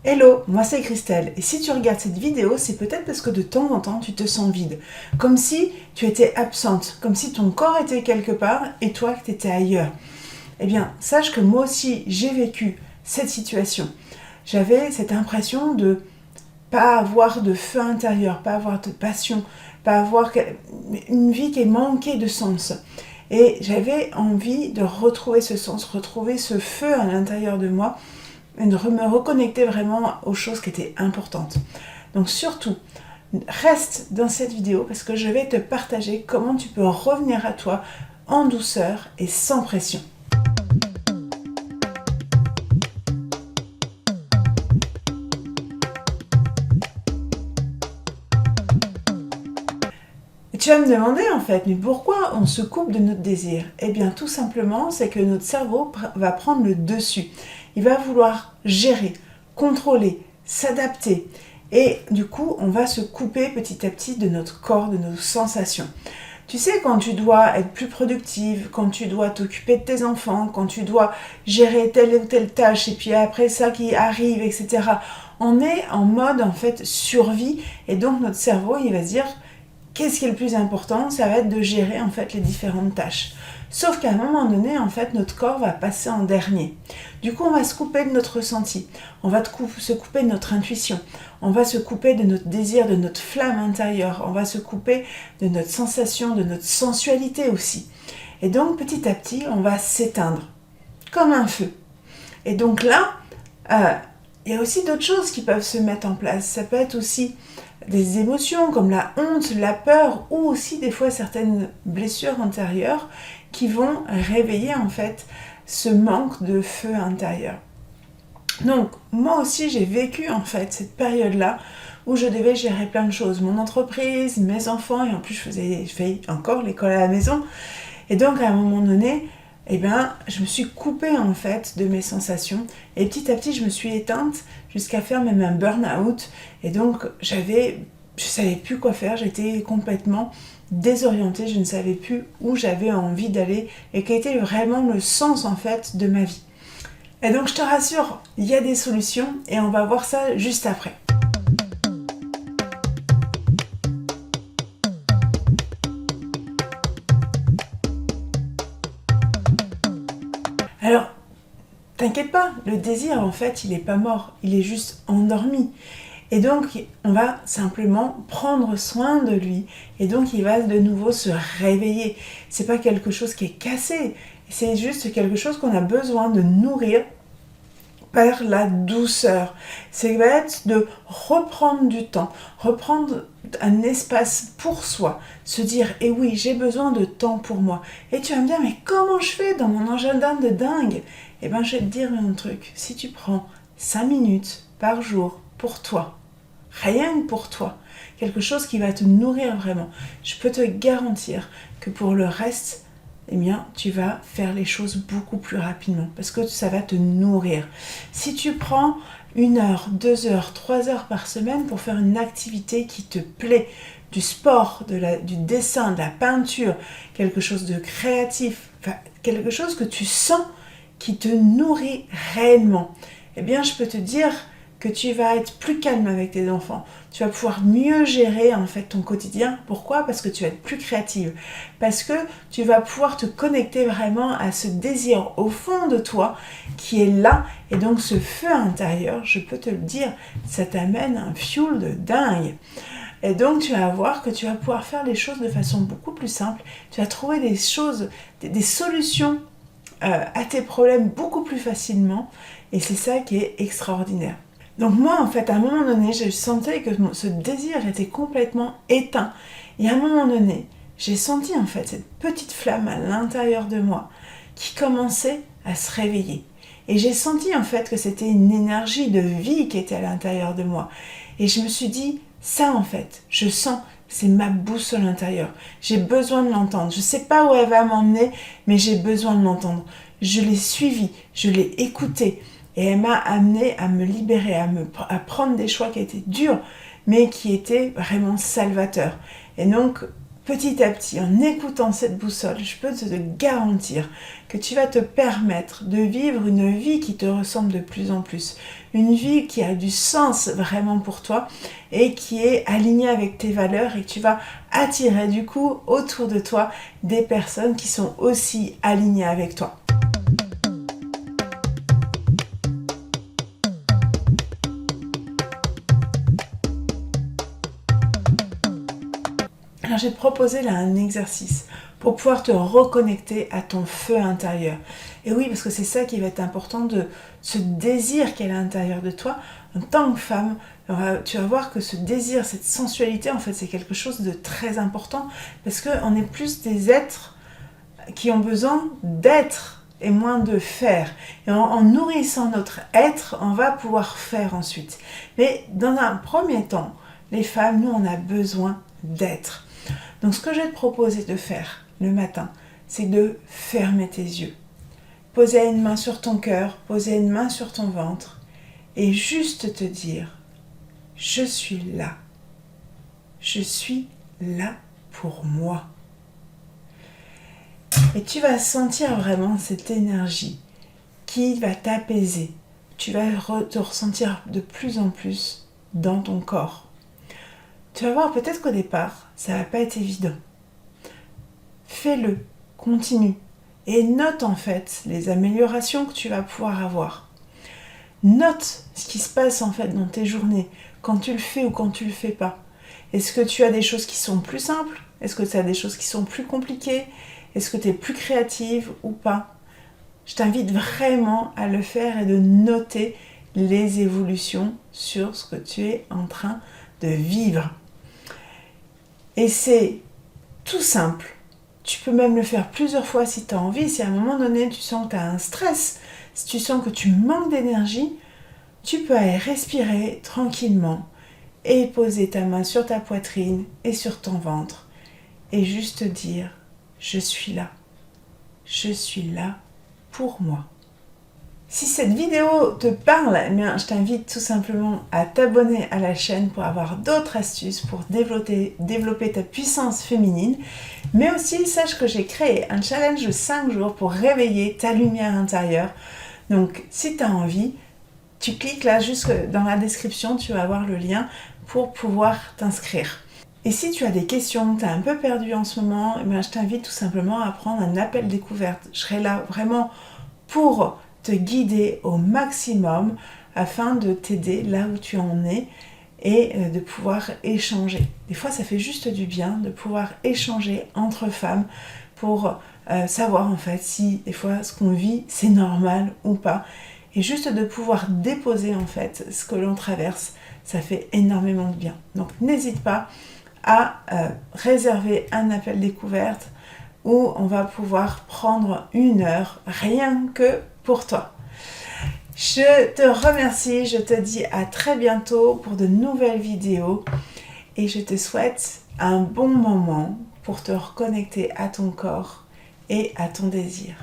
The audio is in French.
Hello, moi c'est Christelle, et si tu regardes cette vidéo, c'est peut-être parce que de temps en temps tu te sens vide, comme si tu étais absente, comme si ton corps était quelque part et toi que tu étais ailleurs. Eh bien, sache que moi aussi j'ai vécu cette situation. J'avais cette impression de pas avoir de feu intérieur, pas avoir de passion, pas avoir une vie qui est manquée de sens. Et j'avais envie de retrouver ce sens, retrouver ce feu à l'intérieur de moi, et de me reconnecter vraiment aux choses qui étaient importantes. Donc surtout, reste dans cette vidéo parce que je vais te partager comment tu peux revenir à toi en douceur et sans pression. Et tu vas me demander en fait, mais pourquoi on se coupe de notre désir? Eh bien tout simplement, c'est que notre cerveau va prendre le dessus. Il va vouloir gérer, contrôler, s'adapter. Et du coup, on va se couper petit à petit de notre corps, de nos sensations. Tu sais, quand tu dois être plus productive, quand tu dois t'occuper de tes enfants, quand tu dois gérer telle ou telle tâche, et puis après ça qui arrive, etc. On est en mode en fait survie, et donc notre cerveau, il va se dire qu'est-ce qui est le plus important? Ça va être de gérer en fait les différentes tâches. Sauf qu'à un moment donné, en fait, notre corps va passer en dernier. Du coup, on va se couper de notre ressenti, on va se couper de notre intuition, on va se couper de notre désir, de notre flamme intérieure, on va se couper de notre sensation, de notre sensualité aussi. Et donc, petit à petit, on va s'éteindre, comme un feu. Et donc là, il y a aussi d'autres choses qui peuvent se mettre en place. Ça peut être aussi des émotions comme la honte, la peur ou aussi des fois certaines blessures antérieures qui vont réveiller en fait ce manque de feu intérieur. Donc moi aussi j'ai vécu en fait cette période-là où je devais gérer plein de choses, mon entreprise, mes enfants et en plus je fais encore l'école à la maison et donc à un moment donné je me suis coupée en fait de mes sensations et petit à petit je me suis éteinte jusqu'à faire même un burn-out et donc je savais plus quoi faire, j'étais complètement désorientée, je ne savais plus où j'avais envie d'aller et quel était vraiment le sens en fait de ma vie. Et donc je te rassure, il y a des solutions et on va voir ça juste après. Alors, t'inquiète pas, le désir en fait, il n'est pas mort, il est juste endormi. Et donc, on va simplement prendre soin de lui. Et donc, il va de nouveau se réveiller. C'est pas quelque chose qui est cassé. C'est juste quelque chose qu'on a besoin de nourrir par la douceur. C'est va être de reprendre du temps, reprendre un espace pour soi, se dire, eh oui, j'ai besoin de temps pour moi. Et tu vas me dire, mais comment je fais dans mon agenda de dingue? Eh bien, je vais te dire un truc. Si tu prends 5 minutes par jour pour toi, rien que pour toi, quelque chose qui va te nourrir vraiment, je peux te garantir que pour le reste, eh bien, tu vas faire les choses beaucoup plus rapidement parce que ça va te nourrir. Si tu prends 1 heure, 2 heures, 3 heures par semaine pour faire une activité qui te plaît, du sport, du dessin, de la peinture, quelque chose de créatif, quelque chose que tu sens qui te nourrit réellement, eh bien, je peux te dire que tu vas être plus calme avec tes enfants. Tu vas pouvoir mieux gérer en fait ton quotidien. Pourquoi? Parce que tu vas être plus créative. Parce que tu vas pouvoir te connecter vraiment à ce désir au fond de toi qui est là. Et donc ce feu intérieur, je peux te le dire, ça t'amène un fuel de dingue. Et donc tu vas voir que tu vas pouvoir faire les choses de façon beaucoup plus simple. Tu vas trouver des choses, des solutions à tes problèmes beaucoup plus facilement. Et c'est ça qui est extraordinaire. Donc moi, en fait, à un moment donné, je sentais que ce désir était complètement éteint. Et à un moment donné, j'ai senti en fait cette petite flamme à l'intérieur de moi qui commençait à se réveiller. Et j'ai senti en fait que c'était une énergie de vie qui était à l'intérieur de moi. Et je me suis dit, ça en fait, je sens, c'est ma boussole intérieure. J'ai besoin de l'entendre. Je ne sais pas où elle va m'emmener, mais j'ai besoin de l'entendre. Je l'ai suivie, je l'ai écoutée. Et elle m'a amenée à me libérer, à prendre des choix qui étaient durs, mais qui étaient vraiment salvateurs. Et donc, petit à petit, en écoutant cette boussole, je peux te garantir que tu vas te permettre de vivre une vie qui te ressemble de plus en plus. une vie qui a du sens vraiment pour toi et qui est alignée avec tes valeurs, et que tu vas attirer du coup autour de toi des personnes qui sont aussi alignées avec toi. Alors, je vais te proposer là un exercice pour pouvoir te reconnecter à ton feu intérieur. Et oui, parce que c'est ça qui va être important, de ce désir qui est à l'intérieur de toi. En tant que femme, tu vas voir que ce désir, cette sensualité, en fait, c'est quelque chose de très important, parce qu'on est plus des êtres qui ont besoin d'être et moins de faire. Et en nourrissant notre être, on va pouvoir faire ensuite. Mais dans un premier temps, les femmes, nous, on a besoin d'être. Donc ce que je vais te proposer de faire le matin, c'est de fermer tes yeux. Poser une main sur ton cœur, poser une main sur ton ventre et juste te dire « Je suis là. Je suis là pour moi. » Et tu vas sentir vraiment cette énergie qui va t'apaiser. Tu vas te ressentir de plus en plus dans ton corps. Tu vas voir, peut-être qu'au départ, ça ne va pas être évident. Fais-le, continue, et note en fait les améliorations que tu vas pouvoir avoir. Note ce qui se passe en fait dans tes journées, quand tu le fais ou quand tu le fais pas. Est-ce que tu as des choses qui sont plus simples? Est-ce que tu as des choses qui sont plus compliquées? Est-ce que tu es plus créative ou pas? Je t'invite vraiment à le faire et de noter les évolutions sur ce que tu es en train de vivre. Et c'est tout simple. Tu peux même le faire plusieurs fois si tu as envie. Si à un moment donné tu sens que tu as un stress, si tu sens que tu manques d'énergie, tu peux aller respirer tranquillement et poser ta main sur ta poitrine et sur ton ventre et juste dire « Je suis là. Je suis là pour moi. » Si cette vidéo te parle, eh bien, je t'invite tout simplement à t'abonner à la chaîne pour avoir d'autres astuces pour développer ta puissance féminine. Mais aussi, sache que j'ai créé un challenge de 5 jours pour réveiller ta lumière intérieure. Donc, si tu as envie, tu cliques là, jusque dans la description, tu vas avoir le lien pour pouvoir t'inscrire. Et si tu as des questions, tu es un peu perdu en ce moment, eh bien, je t'invite tout simplement à prendre un appel découverte. Je serai là vraiment pour te guider au maximum afin de t'aider là où tu en es et de pouvoir échanger. Des fois, ça fait juste du bien de pouvoir échanger entre femmes pour savoir en fait si des fois ce qu'on vit c'est normal ou pas. Et juste de pouvoir déposer en fait ce que l'on traverse, ça fait énormément de bien. Donc n'hésite pas à réserver un appel découverte où on va pouvoir prendre 1 heure rien que pour toi. Je te remercie, je te dis à très bientôt pour de nouvelles vidéos et je te souhaite un bon moment pour te reconnecter à ton corps et à ton désir.